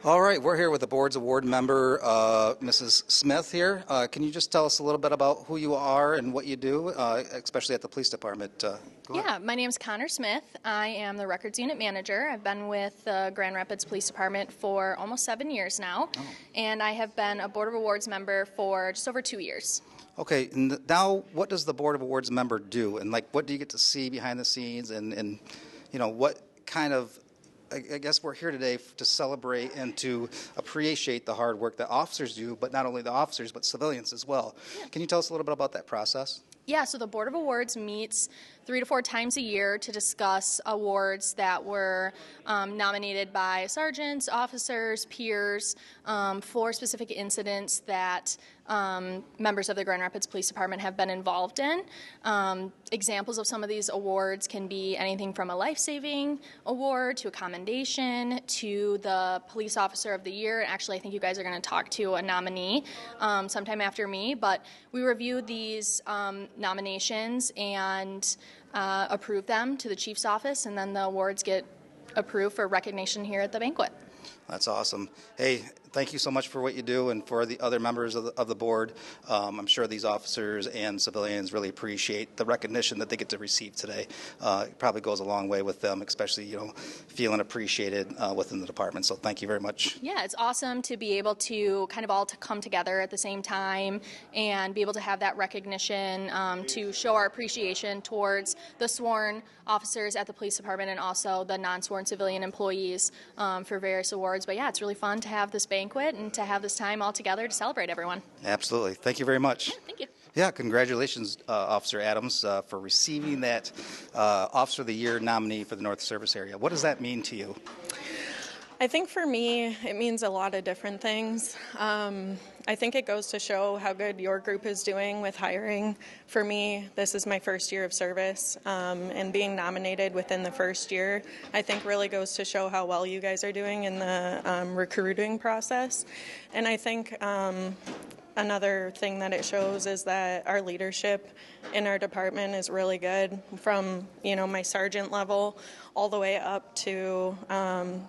All right, we're here with the board's award member, Mrs. Smith here. Can you just tell us a little bit about who you are and what you do, especially at the police department? Yeah, my name is Connor Smith. I am the records unit manager. I've been with the Grand Rapids Police Department for almost 7 years now, and I have been a Board of Awards member for just over 2 years. Okay, and now what does the board of awards member do, and what do you get to see behind the scenes, and what kind of, I guess we're here today to celebrate and to appreciate the hard work that officers do, but not only the officers, but civilians as well. Yeah. Can you tell us a little bit about that process? Yeah, so the Board of Awards meets 3 to 4 times a year to discuss awards that were nominated by sergeants, officers, peers for specific incidents that members of the Grand Rapids Police Department have been involved in. Examples of some of these awards can be anything from a life-saving award to a commendation to the Police Officer of the Year. Actually, I think you guys are going to talk to a nominee sometime after me, but we review these nominations and approve them to the Chief's office, and then the awards get approved for recognition here at the banquet. That's awesome. Hey, thank you so much for what you do, and for the other members of the board. I'm sure these officers and civilians really appreciate the recognition that they get to receive today. It probably goes a long way with them, especially feeling appreciated within the department. So thank you very much. Yeah, it's awesome to be able to kind of all to come together at the same time and be able to have that recognition to show our appreciation towards the sworn officers at the police department and also the non-sworn civilian employees for various awards. But yeah, it's really fun to have this banquet and to have this time all together to celebrate everyone. Absolutely. Thank you very much. Yeah, thank you. Yeah, congratulations, Officer Adams, for receiving that Officer of the Year nominee for the North Service Area. What does that mean to you? I think for me, it means a lot of different things. I think it goes to show how good your group is doing with hiring. For me, this is my first year of service, and being nominated within the first year, I think really goes to show how well you guys are doing in the recruiting process. And I think another thing that it shows is that our leadership in our department is really good, from my sergeant level all the way up to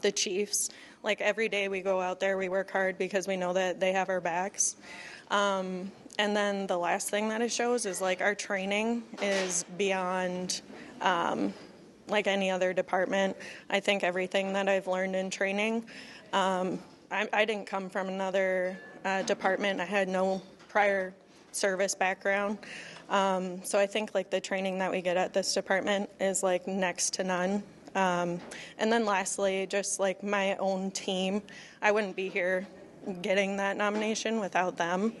the chiefs. Like every day we go out there, we work hard because we know that they have our backs. And then the last thing that it shows is our training is beyond like any other department. I think everything that I've learned in training, I didn't come from another department. I had no prior service background. So I think the training that we get at this department is next to none. And then lastly, just my own team, I wouldn't be here getting that nomination without them.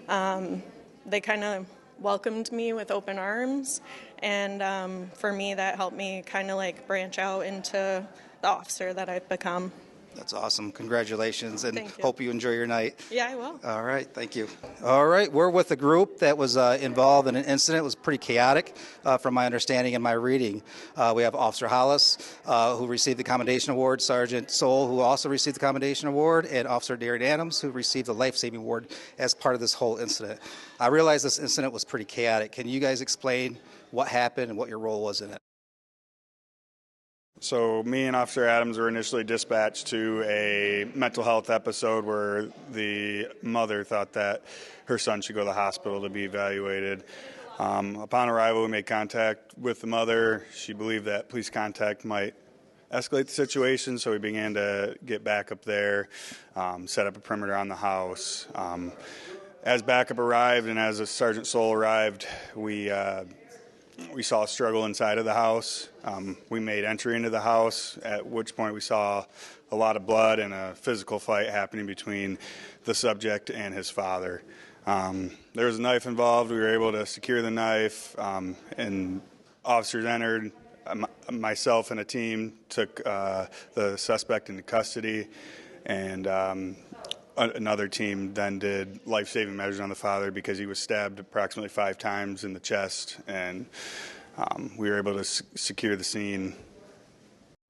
They kind of welcomed me with open arms, and for me that helped me kind of branch out into the officer that I've become. That's awesome. Congratulations, and hope you enjoy your night. Yeah, I will. All right, thank you. All right, we're with a group that was involved in an incident. It was pretty chaotic, from my understanding and my reading. We have Officer Hollis, who received the Commendation Award, Sergeant Soul, who also received the Commendation Award, and Officer Darren Adams, who received the Life Saving Award as part of this whole incident. I realize this incident was pretty chaotic. Can you guys explain what happened and what your role was in it? So me and Officer Adams were initially dispatched to a mental health episode where the mother thought that her son should go to the hospital to be evaluated. Upon arrival, we made contact with the mother. She believed that police contact might escalate the situation, so we began to get backup there, set up a perimeter on the house. As backup arrived and as Sergeant Soul arrived, we saw a struggle inside of the house. We made entry into the house, at which point we saw a lot of blood and a physical fight happening between the subject and his father. There was a knife involved. We were able to secure the knife, and officers entered. Myself and a team took the suspect into custody, and another team then did life-saving measures on the father because he was stabbed approximately 5 times in the chest, and we were able to secure the scene.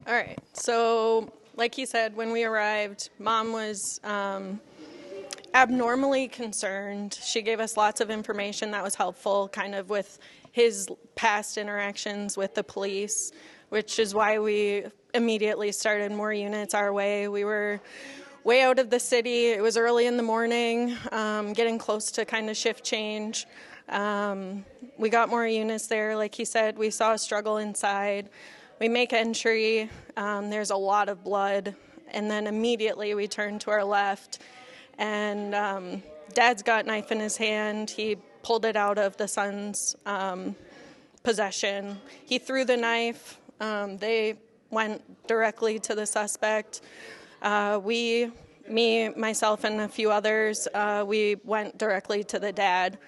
All right. So, like he said, when we arrived, Mom was abnormally concerned. She gave us lots of information that was helpful, kind of with his past interactions with the police, which is why we immediately started more units our way. We were way out of the city. It was early in the morning, getting close to kind of shift change. We got more units there. Like he said, we saw a struggle inside. We make entry. There's a lot of blood. And then immediately we turn to our left. And Dad's got a knife in his hand. He pulled it out of the son's possession. He threw the knife. They went directly to the suspect. Me, myself, and a few others, we went directly to the dad.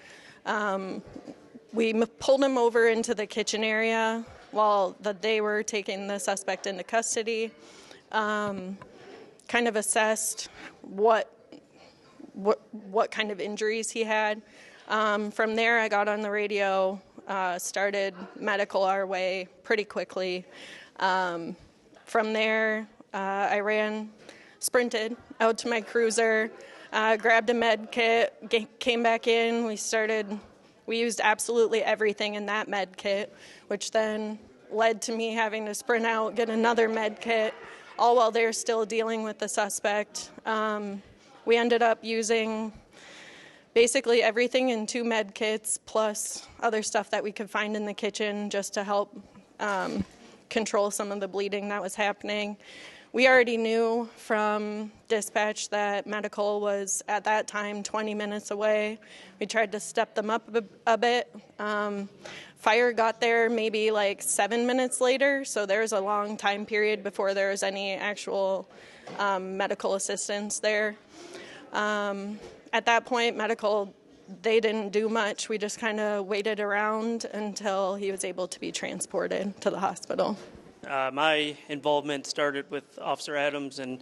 We pulled him over into the kitchen area while they were taking the suspect into custody. Kind of assessed what kind of injuries he had. From there, I got on the radio, started medical our way pretty quickly. From there, I sprinted out to my cruiser, grabbed a med kit, came back in. We used absolutely everything in that med kit, which then led to me having to sprint out, get another med kit, all while they're still dealing with the suspect. We ended up using basically everything in 2 med kits plus other stuff that we could find in the kitchen just to help control some of the bleeding that was happening. We already knew from dispatch that medical was at that time 20 minutes away. We tried to step them up a bit. Fire got there maybe like 7 minutes later, so there's a long time period before there was any actual medical assistance there. At that point, medical, they didn't do much. We just kind of waited around until he was able to be transported to the hospital. My involvement started with Officer Adams and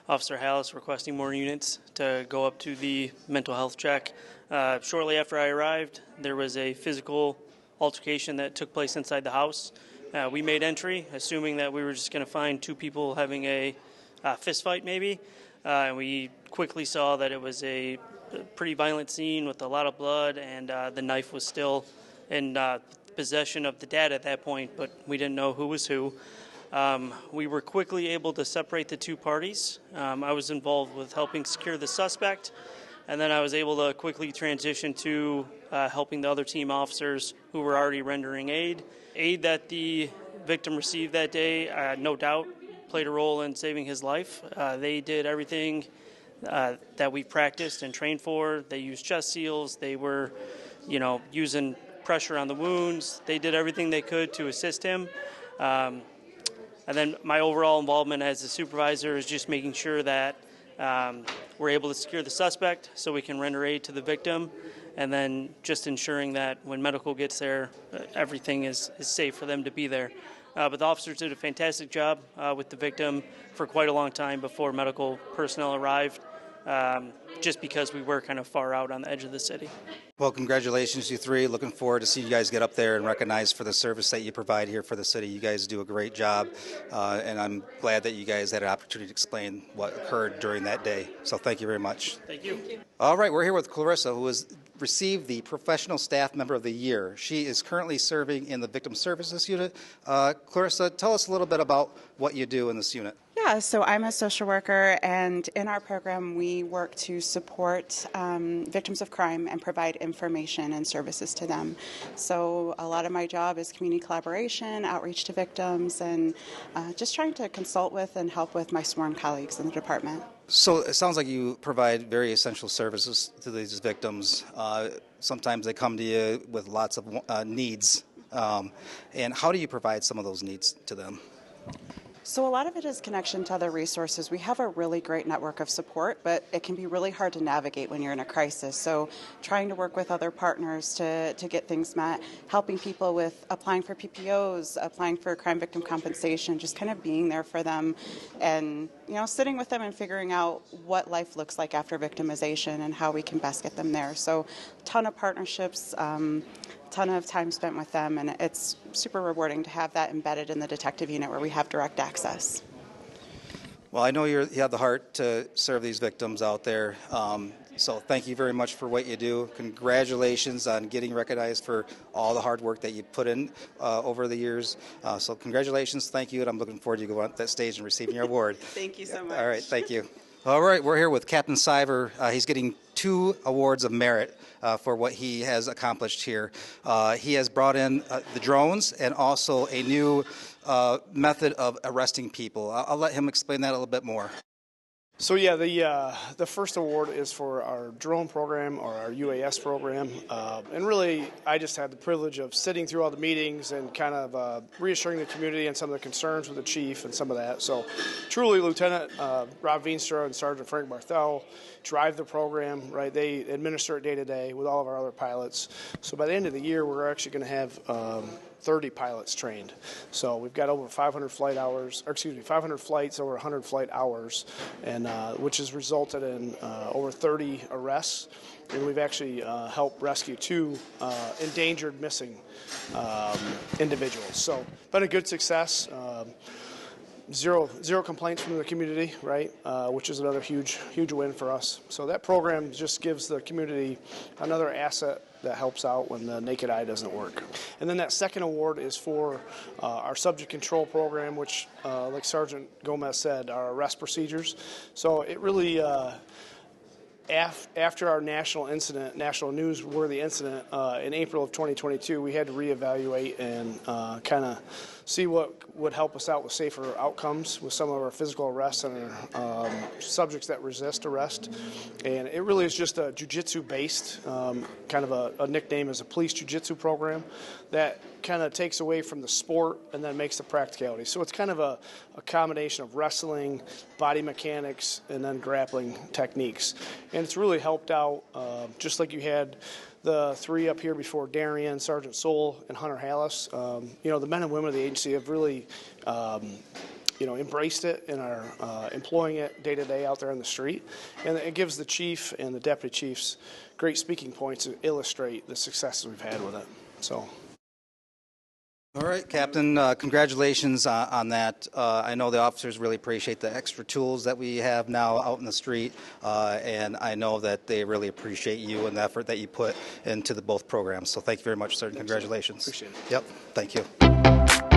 Officer Hallis requesting more units to go up to the mental health check. Shortly after I arrived, there was a physical altercation that took place inside the house. We made entry, assuming that we were just going to find 2 people having a fist fight maybe. And we quickly saw that it was a pretty violent scene with a lot of blood, and the knife was still in possession of the dad at that point, but we didn't know who was who. We were quickly able to separate the 2 parties. I was involved with helping secure the suspect, and then I was able to quickly transition to helping the other team officers who were already rendering aid. Aid that the victim received that day, no doubt, played a role in saving his life. They did everything that we practiced and trained for. They used chest seals. They were, using pressure on the wounds. They did everything they could to assist him. And then my overall involvement as a supervisor is just making sure that we're able to secure the suspect so we can render aid to the victim, and then just ensuring that when medical gets there, everything is safe for them to be there. But the officers did a fantastic job with the victim for quite a long time before medical personnel arrived, just because we were kind of far out on the edge of the city. Well, congratulations, you 3. Looking forward to see you guys get up there and recognized for the service that you provide here for the city. You guys do a great job, and I'm glad that you guys had an opportunity to explain what occurred during that day. So thank you very much. Thank you. All right, we're here with Clarissa, who has received the Professional Staff Member of the Year. She is currently serving in the Victim Services Unit. Clarissa, tell us a little bit about what you do in this unit. Yeah, so I'm a social worker, and in our program we work to support victims of crime and provide information and services to them. So a lot of my job is community collaboration, outreach to victims, and just trying to consult with and help with my sworn colleagues in the department. So it sounds like you provide very essential services to these victims. Sometimes they come to you with lots of needs. And how do you provide some of those needs to them? So a lot of it is connection to other resources. We have a really great network of support, but it can be really hard to navigate when you're in a crisis. So trying to work with other partners to get things met, helping people with applying for PPOs, applying for crime victim compensation, just kind of being there for them and, sitting with them and figuring out what life looks like after victimization and how we can best get them there. So a ton of partnerships, ton of time spent with them, and it's super rewarding to have that embedded in the detective unit where we have direct access. Well, I know you have the heart to serve these victims out there, so thank you very much for what you do. Congratulations on getting recognized for all the hard work that you put in over the years. So congratulations, thank you, and I'm looking forward to you going on that stage and receiving your award. Thank you so much. All right, thank you. All right, we're here with Captain Siver. He's getting 2 awards of merit for what he has accomplished here. He has brought in the drones and also a new method of arresting people. I'll let him explain that a little bit more. So yeah, the first award is for our drone program or our UAS program, and really I just had the privilege of sitting through all the meetings and kind of reassuring the community and some of the concerns with the chief and some of that. So truly, Lieutenant Rob Veenstra and Sergeant Frank Barthel drive the program, right? They administer it day to day with all of our other pilots. So by the end of the year, we're actually going to have 30 pilots trained. So we've got over 500 flight hours, or 500 flights, over 100 flight hours, and which has resulted in over 30 arrests. And we've actually helped rescue 2 endangered missing individuals. So been a good success. Zero complaints from the community, right? Which is another huge win for us. So that program just gives the community another asset that helps out when the naked eye doesn't work. And then that second award is for our subject control program, which, like Sergeant Gomez said, are arrest procedures. So it really, after our national newsworthy incident in April of 2022, we had to reevaluate and kind of see what would help us out with safer outcomes with some of our physical arrests and our subjects that resist arrest. And it really is just a jiu-jitsu based, kind of a nickname as a police jiu-jitsu program that kind of takes away from the sport and then makes the practicality. So it's kind of a combination of wrestling, body mechanics, and then grappling techniques. And it's really helped out, just like you had the 3 up here before Darian, Sergeant Soul, and Hunter Hallis. The men and women of the agency have really, embraced it and are employing it day to day out there on the street. And it gives the chief and the deputy chiefs great speaking points to illustrate the successes we've had with it. So. All right, Captain, congratulations on that. I know the officers really appreciate the extra tools that we have now out in the street, and I know that they really appreciate you and the effort that you put into both programs. So thank you very much, sir, and congratulations. Appreciate it. Yep, thank you.